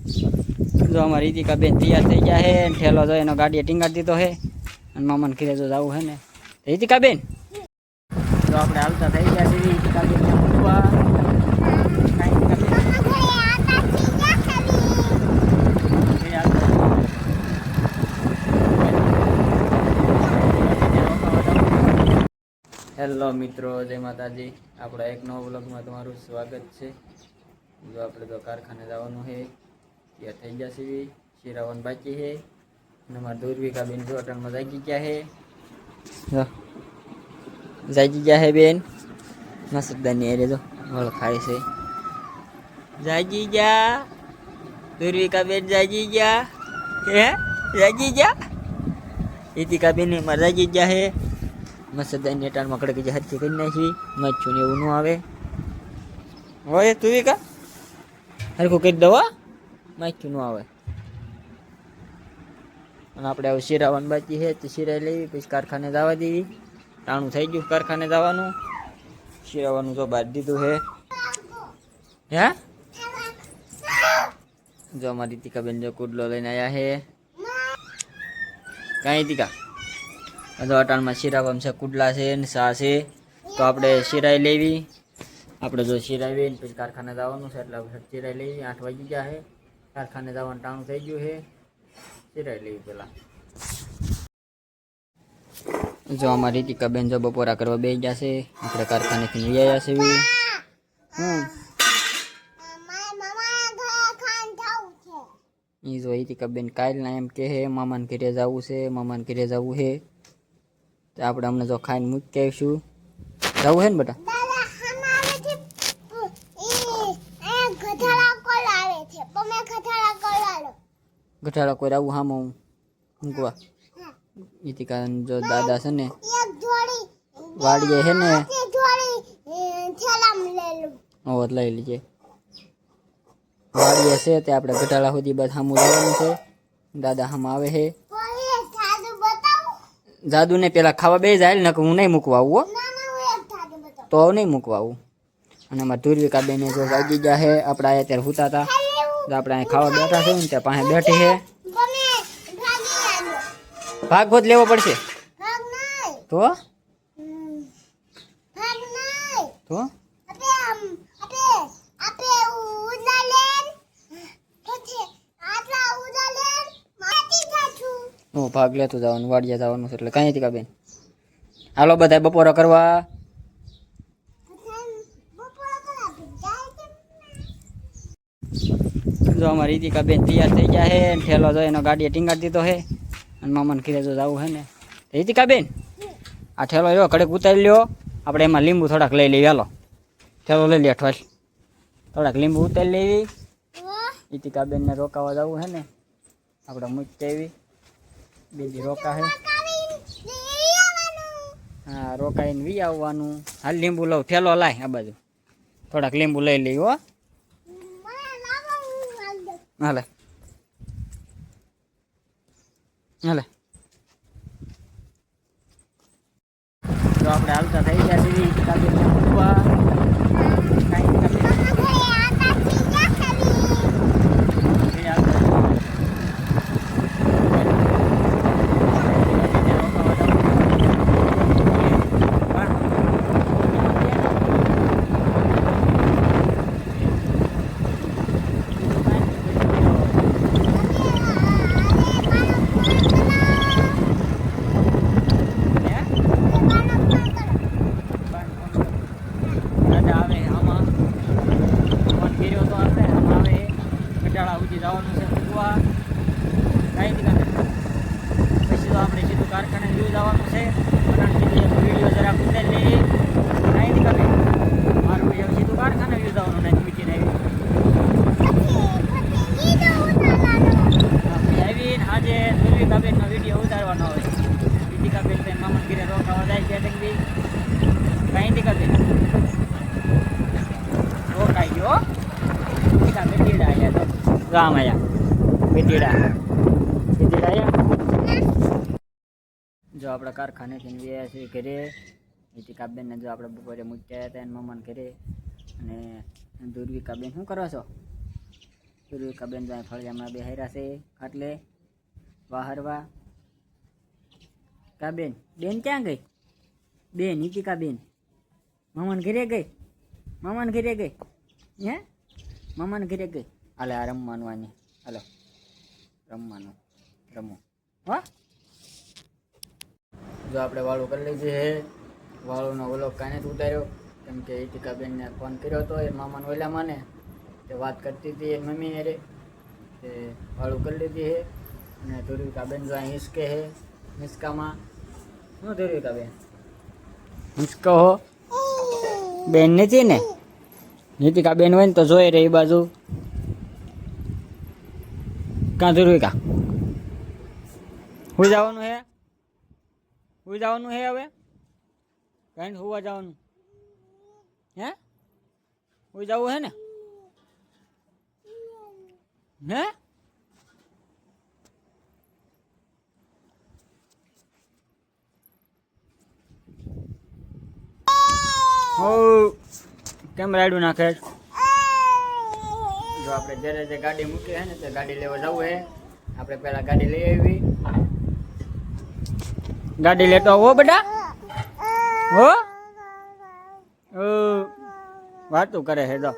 जो हमारी રીતિકા બેન તૈયાર થઈ ગયા હે ને ઠેલો જો એનો ગાડીએ ટીંગાડી દીધો હે અને મામાને ઘરે જો જવું હે ને રીતિકા બેન જો આપણે હાલતા થઈ ગયા છે રીતિકા બેન ને મૂકવા હેલો મિત્રો, જય માતાજી। આપણા એક નવા વ્લોગમાં તમારું સ્વાગત છે। જો આપણે તો કારખાને જવાનું છે, ત્યાં થઈ ગયા છે, શિરાવન બાકી છે અને અમારા દૂરવિકા બેન જો હોટલમાં જાગી ગયા છે। જાગી ગયા છે બેન મસરદારની એરે જો વળ ખાય છે। જાગી ગયા દૂરવિકા બેન, જાગી ગયા હે, જાગી ગયા રીતિકા બેન એમાં જાગી ગયા છે। મસરદારની એટાણમાં કડકી જે હરખી કરી નાખી, મચ્છું ને એવું ન આવે હોય તું કા હરખું કરી દવા મચ્છું ન આવે। અને આપણે હવે શિરાવાનું બાકી છે તો શિરાઈ લેવી, પછી કારખાને જવા દેવી। ટાણું થઈ ગયું કારખાને જવાનું, શિરાવાનું જો બાદ દીધું છે। હે જો અમારી રીતિકા બેન જો કુડલો લઈને આવ્યા છે। કાંઈ રીતિકા જો અટાણમાં શિરાવામાં છે, કુડલા છે ને સા છે, તો આપણે શિરાઈ લેવી। આપણે જો શિરાવી પછી કારખાને જવાનું છે એટલે આપણે શિરાઈ લેવી। 8 વાગી ગયા છે, કારખાને જવાનું ટાણું થઈ ગયું છે, શિરાઈ લેવી પેલા। જો અમારી રીતિકા બેન જો બપોરા કરવા બેસી ગયા છે, આપણે કારખાનેથી લઈ આવ્યા છે। એ જો રીતિકા બેન કાલના એમ કે હે મામાને ઘરે જવું છે, મામાને ઘરે જવું છે, તો આપણે અમને જો ખાઈને મૂકી આવીશું। જવું છે ને બેટા? ગઠાળા કોઈ આવું હામાં મૂકવા રીતિકા જો દાદા છે ને વાડીએ છે ને ઓત લઈ લીજે વાડીએ છે તે આપણે ગઠાળા સુધી બસ સામું જવાનું છે। દાદા હામાં આવે છે। જાદુ ને પેલા ખાવા બે જાય ને હું નહીં મૂકવા આવું તો નહીં મૂકવા આવું। અને અમારા ધૂરવિકા બેન જો વાગી ગયા છે, આપણે અહીંયા ત્યારે સૂતા હતા તો આપણે અહીંયા ખાવા બેઠા છે ને ત્યાં પાસે બેઠી છે। ભાગ જ લેવો પડશે તો તો હું ભાગ લેતો જવાનું, વાડિયા જવાનું છે એટલે કાંઈ હતી બેન હાલો બધા બપોરા કરવા। જો અમારી રીતિકા બેન તૈયાર થઈ ગયા છે ને ઠેલો જો એનો ગાડીએ ટીંગાડી દીધો છે અને મામાને ઘરે જો જવું છે ને રીતિકા બેન આ ઠેલો એવો કડક ઉતારી લ્યો, આપણે એમાં લીંબુ થોડાક લઈ લઈએ। હાલો ઠેલો લઈ લે અઠવાડ થોડાક લીંબુ ઉતારી લેવી। રીતિકા બેનને રોકાવા જવું છે ને આપણે મૂકી આવી બેજી રોકા છે। હા રોકાઈને વી આવવાનું। હાલ લીંબુ લઉં, ઠેલો લાય આ બાજુ થોડાક લીંબુ લઈ લઈ હો। હાલે હાલે તો આપણે હાલતા થઈ ગયા છીએ રીતિકા બેનને મૂકવા। જવાનું છે મૂકવા કાંઈ પછી તો આપણે સીધું કારખાને જોઈ જવાનું છે। વિડીયો જરાક ઉતારી લઈએ કાંઈ કાપે મારું એવું સીધું કારખાને વ્યૂ જવાનું નહીં મીટીને આવીને આજે દૂરવિકા બેનનો વિડીયો ઉતારવાનો હોય। રીતિકા બેન તો મામા ઘરે રોકાવા જાય છે ટંગી કાંઈ કાપે રોકાઈ ગયો રીતિકા બેન દીડા આવ્યા તો ગામ આયા બેટીડા જો આપણા કારખાનેથી ગયા છે ઘરે। રીતિકા બેનને જો આપણે બપોરે મૂકી આવ્યા હતા એના મામાને ઘરે। અને દૂરવિકા બેન શું કરો છો? ધ્રુવિકાબેન તો ફળિયામાં બેહાર્યા છે ખાટલે વાહરવા. કા બેન બેન ક્યાં ગઈ? બેન નીતિકા બેન મામાને ઘરે ગઈ? મામાને ઘરે ગઈ? હે મામાને ઘરે ગઈ? હાલે આ રમવાનું આને, હાલો રમવાનું રમો. હા જો આપણે વાળું કરી લીધી છે. વાળુંનો ઓલો કાંઈ નથી ઉતાર્યો કેમ કે નીતિકાબેનને ફોન કર્યો હતો એ મામાને ઓલામાં ને તે વાત કરતી હતી એ મમ્મીને રે તે વાળું કરી લીધી છે. અને ધ્રુવિકાબેન જો અહીં હિંચકે છે હિંચકામાં. શું ધ્રુવિકાબેન હિંચકો હો? બેન નથી ને? નીતિકાબેન હોય ને તો જોઈ રહી બાજુ. કાં ધ્રુવિકા હું જવાનું હે? હું જવાનું હે હવે? કઈ હોવા જવાનું હે? હું જવું હે ને? હે હો કેમ રાડું નાખે? જો આપણે જ્યારે જે ગાડી મૂકી હે ને તે ગાડી લેવા જવું હે. આપણે પહેલા ગાડી લઈ આવી. ગાડી લેતો હો બેટા હો વાતું કરે હે. જો